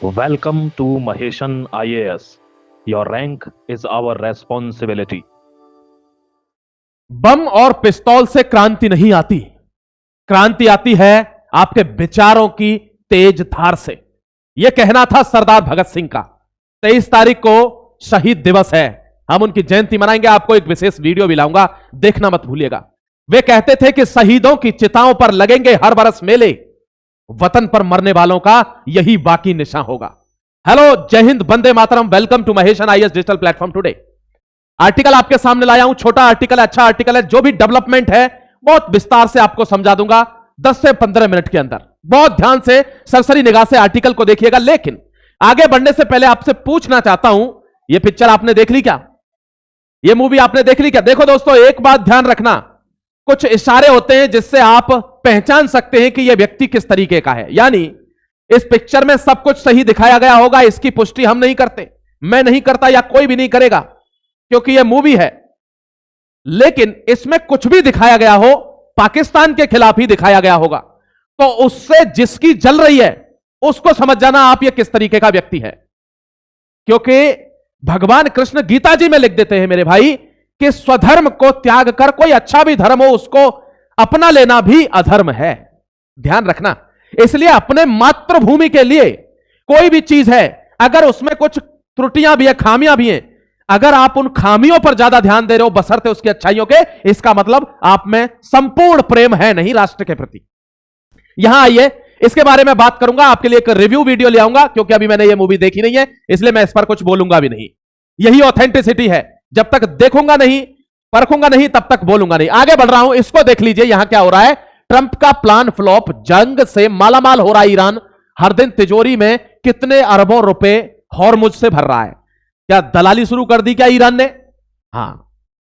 Welcome to Maheshan IAS. Your rank is our responsibility. बम और पिस्तौल से क्रांति नहीं आती। क्रांति आती है आपके विचारों की तेज धार से। यह कहना था सरदार भगत सिंह का। 23 तारीख को शहीद दिवस है, हम उनकी जयंती मनाएंगे। आपको एक विशेष वीडियो भी लाऊंगा, देखना मत भूलिएगा। वे कहते थे कि शहीदों की चिताओं पर लगेंगे हर बरस मेले, वतन पर मरने वालों का यही बाकी निशान होगा। हेलो, जय हिंद, वंदे मातरम। Welcome to Maheshan IAS digital platform today. Article आपके सामने लाया हूं, छोटा आर्टिकल है, अच्छा आर्टिकल है। जो भी डेवलपमेंट है बहुत विस्तार से आपको समझा दूंगा 10 से 15 मिनट के अंदर। बहुत ध्यान से सरसरी निगाह से आर्टिकल को देखिएगा। लेकिन आगे बढ़ने से पहले आपसे पूछना चाहता हूं, यह पिक्चर आपने देख ली क्या? यह मूवी आपने देख ली क्या? देखो दोस्तों, एक बात ध्यान रखना, कुछ इशारे होते हैं जिससे आप पहचान सकते हैं कि यह व्यक्ति किस तरीके का है। यानी इस पिक्चर में सब कुछ सही दिखाया गया होगा, इसकी पुष्टि हम नहीं करते, मैं नहीं करता या कोई भी नहीं करेगा, क्योंकि यह मूवी है। लेकिन इसमें कुछ भी दिखाया गया हो, पाकिस्तान के खिलाफ ही दिखाया गया होगा, तो उससे जिसकी जल रही है उसको समझ जाना आप यह किस तरीके का व्यक्ति है। क्योंकि भगवान कृष्ण गीता जी में लिख देते हैं मेरे भाई कि स्वधर्म को त्याग कर कोई अच्छा भी धर्म हो उसको अपना लेना भी अधर्म है। ध्यान रखना। इसलिए अपने मातृभूमि के लिए कोई भी चीज है, अगर उसमें कुछ त्रुटियां भी है, खामियां भी हैं, अगर आप उन खामियों पर ज्यादा ध्यान दे रहे हो बशर्ते उसकी अच्छाइयों के, इसका मतलब आप में संपूर्ण प्रेम है नहीं राष्ट्र के प्रति। यहां आइए, इसके बारे में बात करूंगा, आपके लिए एक रिव्यू वीडियो ले आऊंगा, क्योंकि अभी मैंने ये मूवी देखी नहीं है, इसलिए मैं इस पर कुछ बोलूंगा भी नहीं। यही ऑथेंटिसिटी है, जब तक देखूंगा नहीं, परखूंगा नहीं, तब तक बोलूंगा नहीं। आगे बढ़ रहा हूं, इसको देख लीजिए। यहां क्या हो रहा है? ट्रंप का प्लान फ्लॉप, जंग से मालामाल हो रहा है ईरान, हर दिन तिजोरी में कितने अरबों रुपए हॉर्मुज से भर रहा है। क्या दलाली शुरू कर दी क्या ईरान ने? हां,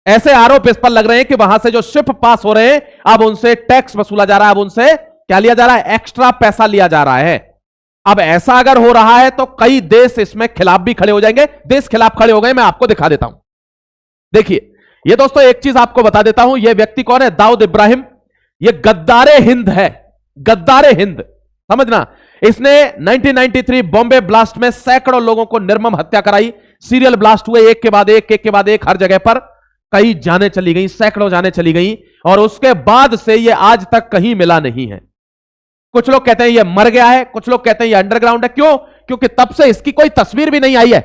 ऐसे आरोप इस पर लग रहे हैं कि वहां से जो शिप पास हो रहे हैं, अब उनसे टैक्स वसूला जा रहा है, अब उनसे क्या लिया जा रहा है? एक्स्ट्रा पैसा लिया जा रहा है। अब ऐसा अगर हो रहा है तो कई देश इसमें खिलाफ भी खड़े हो जाएंगे। देश खिलाफ खड़े हो गए, मैं आपको दिखा देता हूं। देखिए ये दोस्तों, एक चीज आपको बता देता हूं, यह व्यक्ति कौन है? दाऊद इब्राहिम। यह गद्दारे हिंद है, गद्दारे हिंद, समझना। इसने 1993 बॉम्बे ब्लास्ट में सैकड़ों लोगों को निर्मम हत्या कराई। सीरियल ब्लास्ट हुए, एक के बाद एक, हर जगह पर कई जानें चली गई, सैकड़ों जानें चली गई, और उसके बाद से यह आज तक कहीं मिला नहीं है। कुछ लोग कहते हैं यह मर गया है, कुछ लोग कहते हैं यह अंडरग्राउंड है। क्यों? क्योंकि तब से इसकी कोई तस्वीर भी नहीं आई है,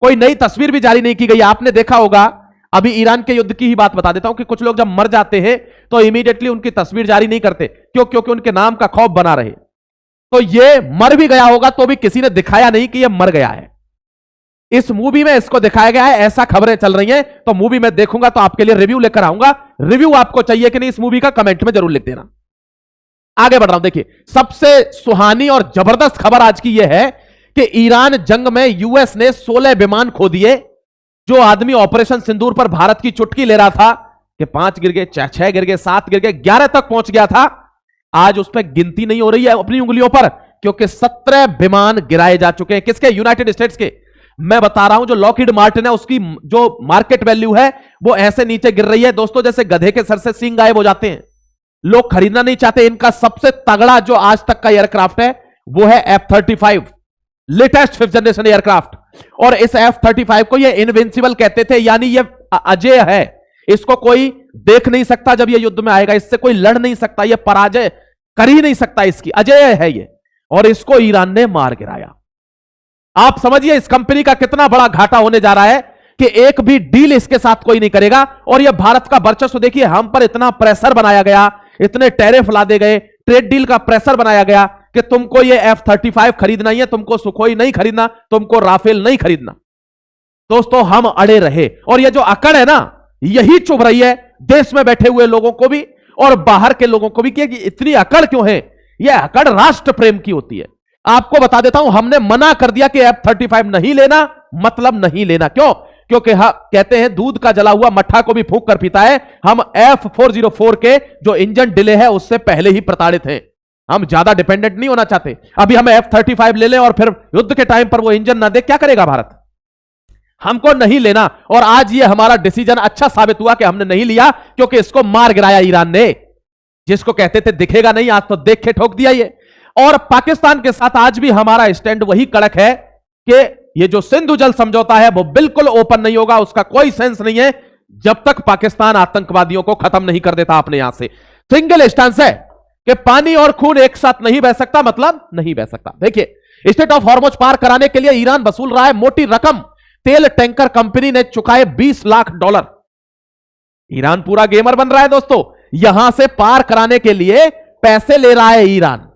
कोई नई तस्वीर भी जारी नहीं की गई। आपने देखा होगा, अभी ईरान के युद्ध की ही बात बता देता हूं कि कुछ लोग जब मर जाते हैं तो इमीडिएटली उनकी तस्वीर जारी नहीं करते। क्यों? क्योंकि उनके नाम का खौफ बना रहे। तो यह मर भी गया होगा तो भी किसी ने दिखाया नहीं कि यह मर गया है। इस मूवी में इसको दिखाया गया है, ऐसा खबरें चल रही हैं। तो मूवी में देखूंगा तो आपके लिए रिव्यू लेकर आऊंगा। रिव्यू आपको चाहिए कि नहीं इस मूवी का, कमेंट में जरूर लिख देना। आगे बढ़ रहा हूं। देखिए, सबसे सुहानी और जबरदस्त खबर आज की यह है कि ईरान जंग में यूएस ने 16 विमान खो दिए। जो आदमी ऑपरेशन सिंदूर पर भारत की चुटकी ले रहा था कि 5 गिर गए, 6 गिर गए, 7 गिर गए, 11 तक पहुंच गया था, आज उस पर गिनती नहीं हो रही है अपनी उंगलियों पर, क्योंकि 17 विमान गिराए जा चुके हैं। किसके? यूनाइटेड स्टेट्स के। मैं बता रहा हूं, जो लॉकहीड मार्टिन है उसकी जो मार्केट वैल्यू है वो ऐसे नीचे गिर रही है दोस्तों, जैसे गधे के सर से सींग गायब हो जाते हैं। लोग खरीदना नहीं चाहते। इनका सबसे तगड़ा जो आज तक का एयरक्राफ्ट है वो है F-35, latest 5th generation aircraft. और इस F-35 को ये इनविंसिबल कहते थे, यानी ये अजेय है, इसको कोई देख नहीं सकता जब ये युद्ध में आएगा, इससे कोई लड़ नहीं सकता, ये पराजय कर ही नहीं सकता, इसकी अजेय है ये। और इसको ईरान ने मार गिराया। आप समझिए इस कंपनी का कितना बड़ा घाटा होने जा रहा है कि एक भी डील इसके साथ कोई नहीं करेगा। और यह भारत का वर्चस्व देखिए, हम पर इतना प्रेशर बनाया गया, इतने टैरिफ लादे गए, ट्रेड डील का प्रेशर बनाया गया कि तुमको ये F-35 खरीदना ही है, तुमको सुखोई नहीं खरीदना, तुमको राफेल नहीं खरीदना। दोस्तों, हम अड़े रहे, और ये जो अकड़ है ना, यही चुभ रही है देश में बैठे हुए लोगों को भी और बाहर के लोगों को भी कि इतनी अकड़ क्यों है? यह अकड़ राष्ट्र प्रेम की होती है। आपको बता देता हूं, हमने मना कर दिया कि F-35 नहीं लेना, मतलब नहीं लेना। क्यों? क्योंकि कहते हैं दूध का जला हुआ मट्ठा को भी फूंक कर पीता है। हम F-404 के जो इंजन डिले है उससे पहले ही प्रताड़ित हैं। हम ज्यादा डिपेंडेंट नहीं होना चाहते। अभी हम F-35 ले लें और फिर युद्ध के टाइम पर वो इंजन ना दे, क्या करेगा भारत? हमको नहीं लेना। और आज ये हमारा डिसीजन अच्छा साबित हुआ कि हमने नहीं लिया, क्योंकि इसको मार गिराया ईरान ने। जिसको कहते थे दिखेगा नहीं, आज तो देख के ठोक दिया। ये और पाकिस्तान के साथ आज भी हमारा स्टैंड वही कड़क है कि ये जो सिंधु जल समझौता है वो बिल्कुल ओपन नहीं होगा, उसका कोई सेंस नहीं है जब तक पाकिस्तान आतंकवादियों को खत्म नहीं कर देता अपने यहां से। सिंगल स्टांस है कि पानी और खून एक साथ नहीं बह सकता, मतलब नहीं बह सकता। देखिए स्टेट ऑफ हॉर्मुज पार कराने के लिए ईरान वसूल रहा है मोटी रकम। तेल टैंकर कंपनी ने चुकाए $20 लाख। ईरान पूरा गेमर बन रहा है दोस्तों, यहां से पार कराने के लिए पैसे ले रहा है ईरान।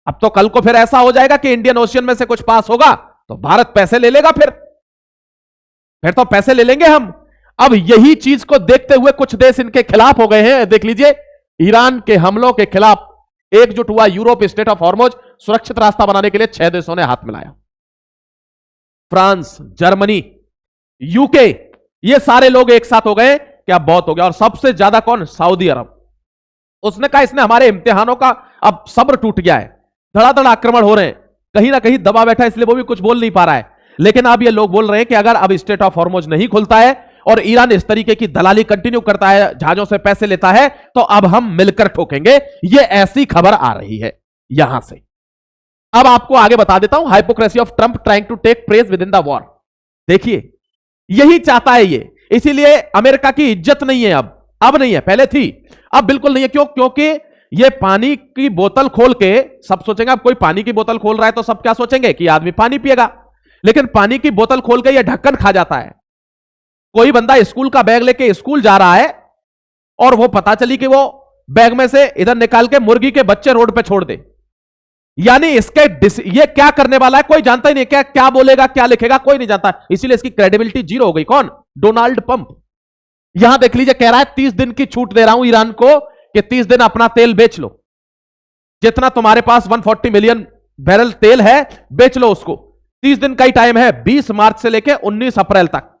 अब तो कल को फिर ऐसा हो जाएगा कि इंडियन ओशियन में से कुछ पास होगा तो भारत पैसे ले लेगा, फिर तो पैसे ले लेंगे हम। अब यही चीज को देखते हुए कुछ देश इनके खिलाफ हो गए हैं। देख लीजिए, ईरान के हमलों के खिलाफ एकजुट हुआ यूरोप। स्टेट ऑफ हॉर्मुज सुरक्षित रास्ता बनाने के लिए 6 देशों ने हाथ मिलाया। फ्रांस, जर्मनी, यूके, ये सारे लोग एक साथ हो गए कि अब बहुत हो गया। और सबसे ज्यादा कौन? सऊदी अरब। उसने कहा इसने हमारे इम्तिहानों का अब सब्र टूट गया है, धड़ाधड़ आक्रमण हो रहे हैं, कहीं ना कहीं दबा बैठा है, इसलिए वो भी कुछ बोल नहीं पा रहा है। लेकिन अब ये लोग बोल रहे हैं कि अगर अब स्टेट ऑफ हॉर्मुज नहीं खुलता है और ईरान इस तरीके की दलाली कंटिन्यू करता है, जहाजों से पैसे लेता है, तो अब हम मिलकर ठोकेंगे। ये ऐसी खबर आ रही है यहां से। अब आपको आगे बता देता हूं, hypocrisy of Trump trying to take praise with in the war. देखिए यही चाहता है ये, इसीलिए अमेरिका की इज्जत नहीं है अब नहीं है, पहले थी, अब बिल्कुल नहीं है। क्यों? क्योंकि ये पानी की बोतल खोल के सब सोचेंगे, अब कोई पानी की बोतल खोल रहा है तो सब क्या सोचेंगे कि आदमी पानी पिएगा। लेकिन पानी की बोतल खोल के ये ढक्कन खा जाता है। कोई बंदा स्कूल का बैग लेके स्कूल जा रहा है और वो पता चली कि वो बैग में से इधर निकाल के मुर्गी के बच्चे रोड पे छोड़ दे, यानी इसके ये क्या करने वाला है कोई जानता ही नहीं। क्या क्या बोलेगा, क्या लिखेगा, कोई नहीं जानता। इसीलिए इसकी क्रेडिबिलिटी जीरो हो गई। कौन? Donald pump. यहां देख लीजिए, कह रहा है 30 दिन की छूट दे रहा हूं ईरान को कि 30 दिन अपना तेल बेच लो, जितना तुम्हारे पास 140 मिलियन बैरल तेल है बेच लो उसको। 30 दिन का ही टाइम है, 20 मार्च से लेकर 19 अप्रैल तक।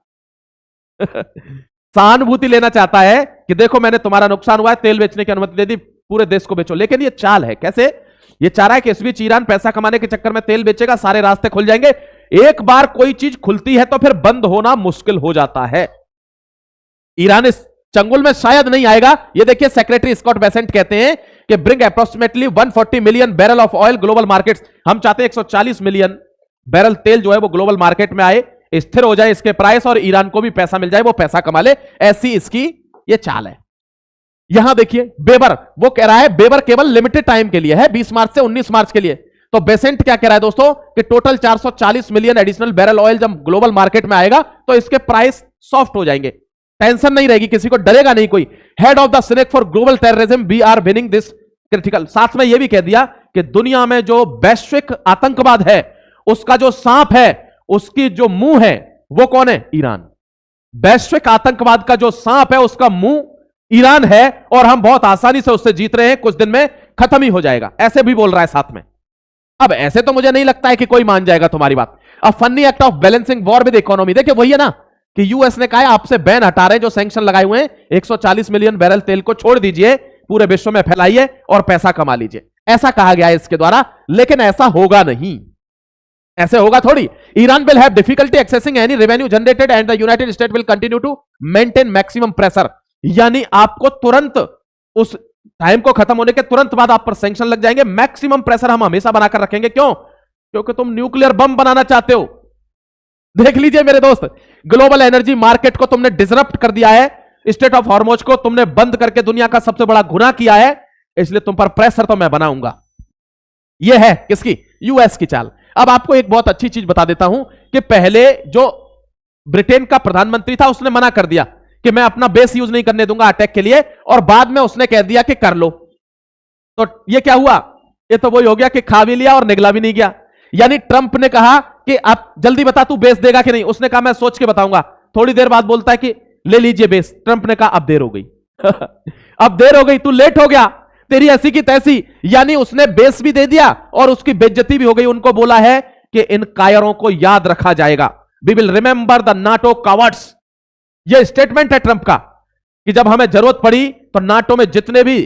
सहानुभूति लेना चाहता है कि देखो मैंने तुम्हारा नुकसान हुआ है, तेल बेचने की अनुमति दे दी, पूरे देश को बेचो। लेकिन ये चाल है, कैसे? ये चाह रहा है कि इस बीच ईरान पैसा कमाने के चक्कर में तेल बेचेगा, सारे रास्ते खुल जाएंगे। एक बार कोई चीज खुलती है तो फिर बंद होना मुश्किल हो जाता है। ईरान इस चंगुल में शायद नहीं आएगा। ये देखिए, सेक्रेटरी स्कॉट बेसेंट कहते हैं कि bring approximately 140 million barrel of oil global markets. हम चाहते हैं 140 मिलियन बैरल तेल जो है वो ग्लोबल मार्केट में आए, स्थिर हो जाए इसके प्राइस, और ईरान को भी पैसा मिल जाए, वो पैसा कमा ले। ऐसी इसकी ये चाल है। यहां देखिए बेबर, वो कह रहा है बेबर केवल लिमिटेड टाइम के लिए है, 20 मार्च से 19 मार्च के लिए। तो बेसेंट क्या कह रहा है दोस्तों कि total 440 million additional barrel oil जब ग्लोबल मार्केट में आएगा तो इसके प्राइस सॉफ्ट हो जाएंगे, टेंशन नहीं रहेगी, किसी को डरेगा नहीं कोई। हेड ऑफ द सिनेक for global terrorism, we are winning this critical. साथ में यह भी कह दिया कि दुनिया में जो वैश्विक आतंकवाद है उसका जो सांप है, उसकी जो मुंह है वो कौन है? ईरान। वैश्विक आतंकवाद का जो सांप है उसका मुंह ईरान है, और हम बहुत आसानी से उससे जीत रहे हैं, कुछ दिन में खत्म ही हो जाएगा, ऐसे भी बोल रहा है साथ में। अब ऐसे तो मुझे नहीं लगता है कि कोई मान जाएगा तुम्हारी बात। अब funny act of balancing war with economy, देखिए वही है ना कि यूएस ने कहा है आपसे बैन हटा रहे हैं, जो सैंक्शन लगाए हुए हैं, 140 मिलियन बैरल तेल को छोड़ दीजिए, पूरे विश्व में फैलाइए और पैसा कमा लीजिए, ऐसा कहा गया है इसके द्वारा। लेकिन ऐसा होगा नहीं, ऐसे होगा थोड़ी। Iran will have difficulty accessing any revenue generated and the United State will continue to maintain maximum pressure. यानी आपको तुरंत उस टाइम को खत्म होने के तुरंत बाद आप पर सैंक्शन लग जाएंगे। मैक्सिमम प्रेशर हम हमेशा बनाकर रखेंगे। क्यों? क्योंकि तुम न्यूक्लियर बम बनाना चाहते हो। देख लीजिए मेरे दोस्त, ग्लोबल एनर्जी मार्केट को तुमने डिसरप्ट कर दिया है, स्टेट ऑफ हॉर्मुज को तुमने बंद करके दुनिया का सबसे बड़ा गुनाह किया है, इसलिए तुम पर प्रेशर तो मैं बनाऊंगा। यह है किसकी? यूएस की चाल। अब आपको एक बहुत अच्छी चीज बता देता हूं कि पहले जो ब्रिटेन का प्रधानमंत्री था उसने मना कर दिया कि मैं अपना बेस यूज नहीं करने दूंगा अटैक के लिए, और बाद में उसने कह दिया कि कर लो। तो ये क्या हुआ? ये तो वही हो गया कि खा भी लिया और निगला भी नहीं गया। यानी ट्रंप ने कहा कि आप जल्दी बता तू बेस देगा कि नहीं, उसने कहा मैं सोच के बताऊंगा। थोड़ी देर बाद बोलता है कि ले लीजिए बेस। ट्रंप ने कहा अब देर हो गई अब देर हो गई, तू लेट हो गया, तेरी ऐसी की तैसी। यानी उसने बेस भी दे दिया और उसकी बेइज्जती भी हो गई। उनको बोला है कि इन कायरों को याद रखा जाएगा, we will remember the NATO cowards. यह स्टेटमेंट है ट्रंप का कि जब हमें जरूरत पड़ी तो नाटो में जितने भी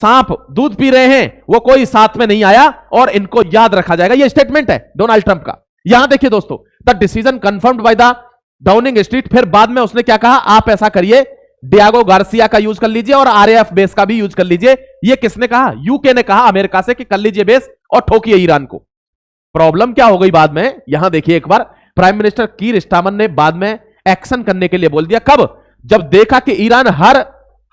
सांप दूध पी रहे हैं वो कोई साथ में नहीं आया और इनको याद रखा जाएगा। यह स्टेटमेंट है डोनाल्ड ट्रंप का। यहां देखिए दोस्तों, the decision confirmed by the Downing street. फिर बाद में उसने क्या कहा? आप ऐसा करिए डियागो गार्सिया का यूज कर लीजिए और आरएएफ बेस का भी यूज कर लीजिए। ये किसने कहा? यूके ने कहा अमेरिका से कि कर लीजिए बेस और ठोकिए ईरान को। प्रॉब्लम क्या हो गई बाद में? यहां देखिए एक बार, प्राइम मिनिस्टर कीर स्टारमर ने बाद में एक्शन करने के लिए बोल दिया। कब? जब देखा कि ईरान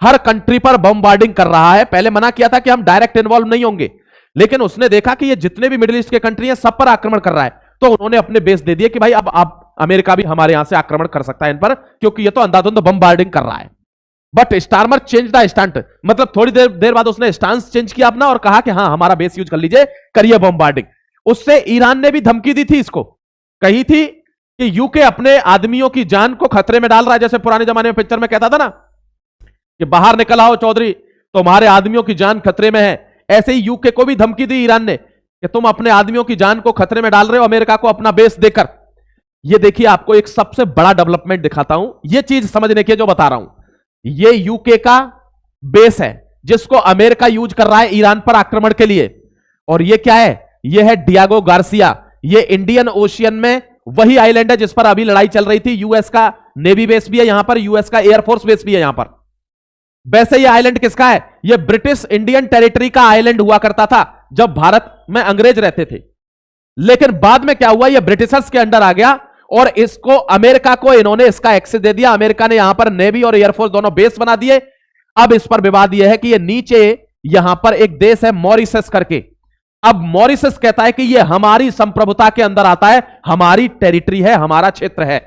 हर कंट्री पर बमबार्डिंग कर रहा है। पहले मना किया था कि हम डायरेक्ट इन्वॉल्व नहीं होंगे, लेकिन उसने देखा कि ये जितने भी मिडिल ईस्ट के कंट्री हैं सब पर आक्रमण कर रहा है, तो उन्होंने अपने बेस दे दिए कि भाई अब आप अमेरिका भी हमारे यहां से आक्रमण कर सकता है इन पर, क्योंकि ये तो अंधाधुंध बमबार्डिंग कर रहा है। But Starmer change the stunt, मतलब थोड़ी देर बाद उसने स्टांस चेंज किया अपना और कहा कि हां हमारा बेस यूज कर लीजिए, करिए बमबार्डिंग। उससे ईरान ने भी धमकी दी थी, इसको कही थी कि यूके अपने आदमियों की जान को खतरे में डाल रहा है। जैसे पुराने जमाने में पिक्चर में कहता था ना कि बाहर निकल आओ चौधरी, तुम्हारे आदमियों की जान खतरे में है, ऐसे ही यूके को भी धमकी दी ईरान ने कि तुम अपने आदमियों की जान को खतरे में डाल रहे हो अमेरिका को अपना बेस देकर। ये देखिए आपको एक सबसे बड़ा डेवलपमेंट दिखाता हूं, ये चीज समझने के जो बता रहा हूं। ये यूके का बेस है जिसको अमेरिका यूज कर रहा है ईरान पर आक्रमण के लिए। और ये क्या है? ये है डियागो गार्सिया। ये इंडियन ओशियन में वही आइलैंड है जिस पर अभी लड़ाई चल रही थी। यूएस का नेवी बेस भी है यहां पर, यूएस का एयरफोर्स बेस भी है यहां पर। वैसे ये आइलैंड किसका है? ये ब्रिटिश इंडियन टेरिटरी का आइलैंड हुआ करता था जब भारत में अंग्रेज रहते थे, लेकिन बाद में क्या हुआ? ये ब्रिटिशर्स के अंडर आ गया और इसको अमेरिका को इन्होंने इसका एक्सेस दे दिया। अमेरिका ने यहां पर नेवी और एयरफोर्स दोनों बेस बना दिए। अब इस पर विवाद यह है कि ये नीचे यहां पर एक देश है मॉरिशस करके। अब मॉरिशस कहता है कि ये हमारी संप्रभुता के अंदर आता है, हमारी टेरिटरी है, हमारा क्षेत्र है।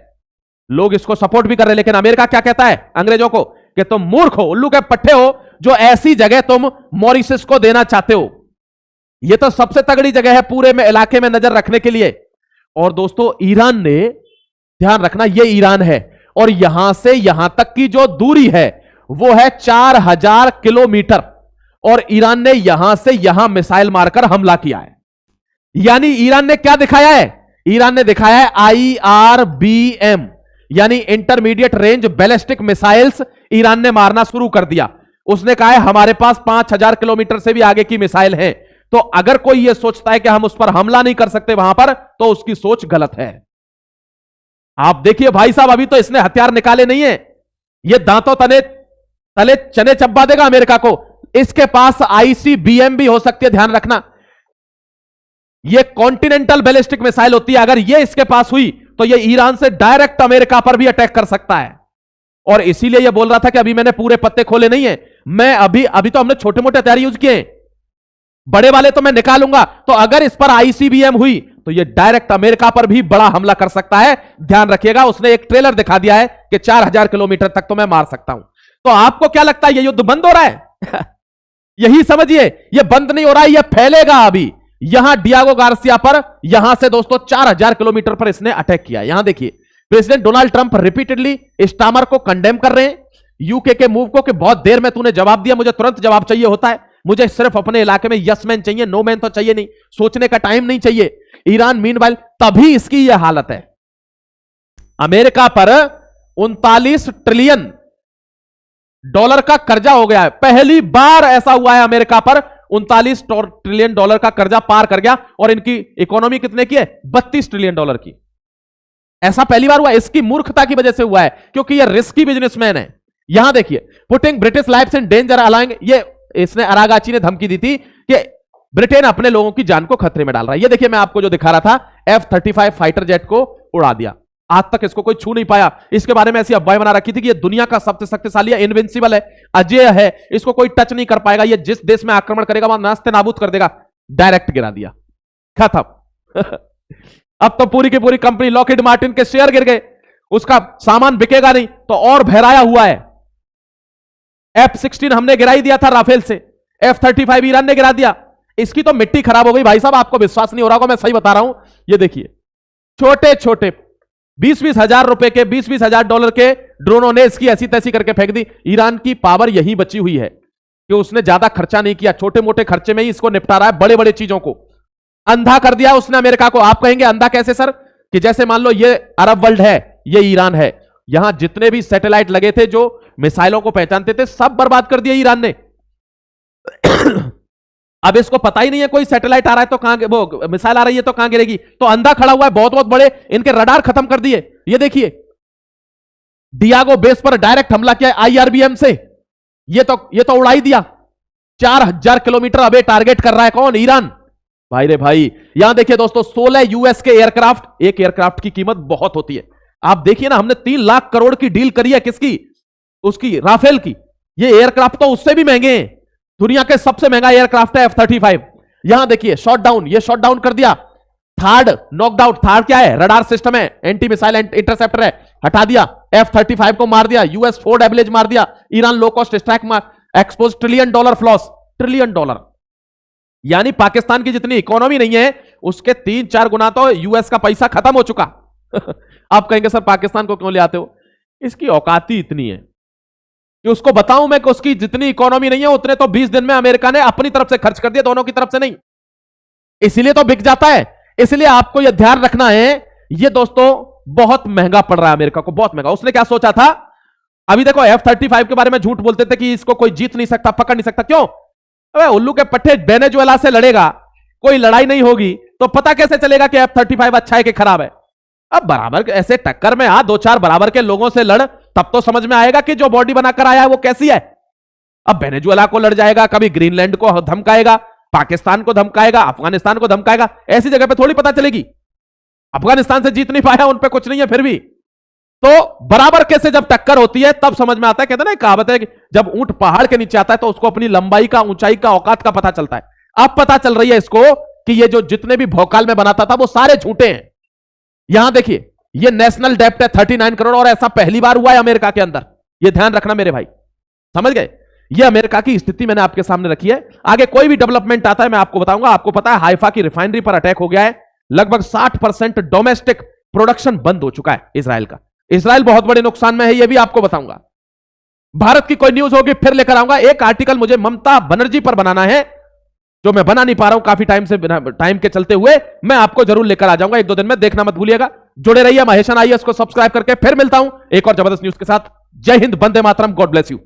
लोग इसको सपोर्ट भी कर रहे हैं, लेकिन अमेरिका क्या कहता है अंग्रेजों को कि तुम मूर्ख हो, उल्लू के पट्टे हो, जो ऐसी जगह तुम मॉरिशस को देना चाहते हो। यह तो सबसे तगड़ी जगह है पूरे में इलाके में नजर रखने के लिए। और दोस्तों ईरान ने, ध्यान रखना, यह ईरान है और यहां से यहां तक की जो दूरी है वो है 4000 किलोमीटर, और ईरान ने यहां से यहां मिसाइल मारकर हमला किया है। यानी ईरान ने क्या दिखाया है? ईरान ने दिखाया है IRBM, यानी intermediate range ballistic missiles Iran ने मारना शुरू कर दिया। उसने कहा है हमारे पास 5000 किलोमीटर से भी आगे की मिसाइल है। तो अगर कोई यह सोचता है कि हम उस पर हमला नहीं कर सकते वहां पर, तो उसकी सोच गलत है। आप देखिए भाई साहब, अभी तो इसने हथियार निकाले नहीं है, यह दांतों तले चने चब्बा देगा अमेरिका को। इसके पास ICBM भी हो सकती है, ध्यान रखना। यह कॉन्टिनेंटल बैलिस्टिक मिसाइल होती है, अगर यह इसके पास हुई तो यह ईरान से डायरेक्ट अमेरिका पर भी अटैक कर सकता है। और इसीलिए यह बोल रहा था कि अभी मैंने पूरे पत्ते खोले नहीं है, मैं अभी तो हमने छोटे मोटे हथियार यूज किए हैं, बड़े वाले तो मैं निकालूंगा। तो अगर इस पर ICBM हुई तो यह डायरेक्ट अमेरिका पर भी बड़ा हमला कर सकता है। ध्यान रखिएगा, उसने एक ट्रेलर दिखा दिया है कि 4000 किलोमीटर तक तो मैं मार सकता हूं। तो आपको क्या लगता है, यह युद्ध बंद हो रहा है? यही समझिए, यह बंद नहीं हो रहा है, यह फैलेगा। अभी यहां डियागो गार्सिया पर, यहां से दोस्तों 4000 किलोमीटर पर इसने अटैक किया। यहां देखिए president Donald Trump repeatedly Starmer को कंडेम कर रहे हैं, यूके के मूव को, कि बहुत देर में तूने जवाब दिया, मुझे तुरंत जवाब चाहिए होता है, मुझे सिर्फ अपने इलाके में यस मैन चाहिए, नो मैन तो चाहिए नहीं, सोचने का टाइम नहीं चाहिए। ईरान मीनवाइल, तभी इसकी यह हालत है। अमेरिका पर 39 ट्रिलियन डॉलर का कर्जा हो गया है। पहली बार ऐसा हुआ है अमेरिका पर 39 ट्रिलियन डॉलर का कर्जा पार कर गया, और इनकी इकोनॉमी कितने की है? 32 ट्रिलियन डॉलर की। ऐसा पहली बार हुआ। इसकी मूर्खता की वजह से हुआ है, क्योंकि यह रिस्की बिजनेसमैन है। यहां देखिए, putting British lifes in danger allowing, ये इसने अरागाची ने धमकी दी थी कि ब्रिटेन अपने लोगों की जान को खतरे में डाल रहा है। ये देखिए मैं आपको जो दिखा रहा था, F-35 फाइटर जेट को उड़ा दिया, आज तक इसको कोई छू नहीं पाया। इसके बारे में ऐसी अफवाहें बना रखी थी कि ये दुनिया का सबसे शक्तिशाली है, इनविंसिबल है, अजय है, इसको कोई टच नहीं कर पाएगा, ये जिस देश में आक्रमण करेगा वहां नास्ते नाबूद कर देगा। डायरेक्ट गिरा दिया, खत्म। अब तो पूरी की पूरी कंपनी लॉकहीड मार्टिन के शेयर गिर गए, उसका सामान बिकेगा नहीं, तो और बहराया हुआ है। F-16 हमने गिरा ही दिया था राफेल से, F-35 ईरान ने गिरा दिया। इसकी तो मिट्टी खराब हो गई भाई साहब, आपको विश्वास नहीं हो रहा होगा, मैं सही बता रहा हूं। ये देखिए छोटे छोटे 20-20 हजार रुपए के, 20-20 हजार डॉलर के ड्रोनों ने इसकी ऐसी तैसी करके फेंक दी। ईरान की पावर यही बची हुई है कि उसने ज्यादा खर्चा नहीं किया, छोटे मोटे खर्चे में ही इसको निपटा रहा है। बड़े बड़े चीजों को अंधा कर दिया उसने अमेरिका को। आप कहेंगे अंधा कैसे सर? कि जैसे मान लो ये अरब वर्ल्ड है, ये ईरान है, यहां जितने भी सैटेलाइट लगे थे जो मिसाइलों को पहचानते थे, सब बर्बाद कर दिया ईरान ने। अब इसको पता ही नहीं है कोई सैटेलाइट आ रहा है तो कहां, वो मिसाइल आ रही है तो कहां गिरेगी, तो अंधा खड़ा हुआ है। बहुत बहुत बड़े इनके रडार खत्म कर दिए। ये देखिए डियागो बेस पर डायरेक्ट हमला किया आईआरबीएम से। ये तो उड़ा ही दिया। 4000 किलोमीटर अबे टारगेट कर रहा है कौन? ईरान। भाई रे भाई, यहां देखिए दोस्तों, 16 यूएस के एयरक्राफ्ट। एक एयरक्राफ्ट की कीमत बहुत होती है। आप देखिए ना, हमने 3 लाख करोड़ की डील करी है। किसकी? उसकी, राफेल की। ये एयरक्राफ्ट तो उससे भी महंगे हैं। दुनिया के सबसे महंगा एयरक्राफ्ट है F-35। यहां देखिए, शॉट डाउन, ये शॉट डाउन कर दिया। Third knocked out. थर्ड क्या है? रडार सिस्टम है, एंटी मिसाइल इंटरसेप्टर है, हटा दिया। F-35 को मार दिया। US 4 डैमेज मार दिया। ईरान लो कॉस्ट स्ट्राइक मार, एक्सपोज $1 ट्रिलियन फ्लॉस। $1 ट्रिलियन। यानी पाकिस्तान की जितनी इकोनॉमी नहीं है, उसके 3-4 गुना तो यूएस का पैसा खत्म हो चुका। आप कहेंगे सर पाकिस्तान को क्यों ले आते हो? इसकी औकात ही इतनी है कि उसको बताऊं मैं कि उसकी जितनी इकोनॉमी नहीं है, उतने तो 20 दिन में अमेरिका ने अपनी तरफ से खर्च कर दिया, दोनों की तरफ से नहीं। इसीलिए तो बिक जाता है। इसलिए आपको यह ध्यान रखना है, यह दोस्तों बहुत महंगा पड़ रहा है अमेरिका को, बहुत महंगा। उसने क्या सोचा था? अभी देखो, F-35 के बारे में झूठ बोलते थे कि इसको कोई जीत नहीं सकता, पकड़ नहीं सकता। क्यों? अबे उल्लू के पट्टे, वेनेजुएला से लड़ेगा, कोई लड़ाई नहीं होगी तो पता कैसे चलेगा कि F-35 अच्छा है कि खराब है? अब बराबर ऐसे टक्कर में 2-4 बराबर के लोगों से लड़, तब तो समझ में आएगा कि जो बॉडी बनाकर आया है वो कैसी है। अब वेनेजुएला को लड़ जाएगा, कभी ग्रीनलैंड को धमकाएगा, पाकिस्तान को धमकाएगा, अफगानिस्तान को धमकाएगा। ऐसी जगह पे थोड़ी पता चलेगी। अफगानिस्तान से जीत नहीं पाया, उन पे कुछ नहीं है फिर भी। तो बराबर कैसे जब टक्कर होती है तब समझ में आता है। कहते हैं ना, कहावत है कि जब ऊंट पहाड़ के नीचे आता है तो उसको अपनी लंबाई का, ऊंचाई का, औकात का पता चलता है। अब पता चल रही है इसको कि ये जो जितने भी भौकाल में बनाता था वो सारे झूठे हैं। यहां देखिए, ये नेशनल डेप्ट है 39 करोड़, और ऐसा पहली बार हुआ है अमेरिका के अंदर। ये ध्यान रखना मेरे भाई, समझ गए? ये अमेरिका की स्थिति मैंने आपके सामने रखी है। आगे कोई भी डेवलपमेंट आता है मैं आपको बताऊंगा। आपको पता है हाइफा की रिफाइनरी पर अटैक हो गया है। लगभग 60% डोमेस्टिक प्रोडक्शन बंद हो चुका है इजराइल का। इजराइल बहुत बड़े नुकसान में है, यह भी आपको बताऊंगा। भारत की कोई न्यूज होगी फिर लेकर आऊंगा। एक आर्टिकल मुझे ममता बनर्जी पर बनाना है, जो मैं बना नहीं पा रहा हूं काफी टाइम से, टाइम के चलते हुए। मैं आपको जरूर लेकर आ जाऊंगा 1-2 दिन में, देखना मत भूलिएगा। जुड़े रहिए महेशन IAS को सब्सक्राइब करके। फिर मिलता हूं एक और जबरदस्त न्यूज के साथ। जय हिंद, वंदे मातरम, गॉड ब्लेस यू।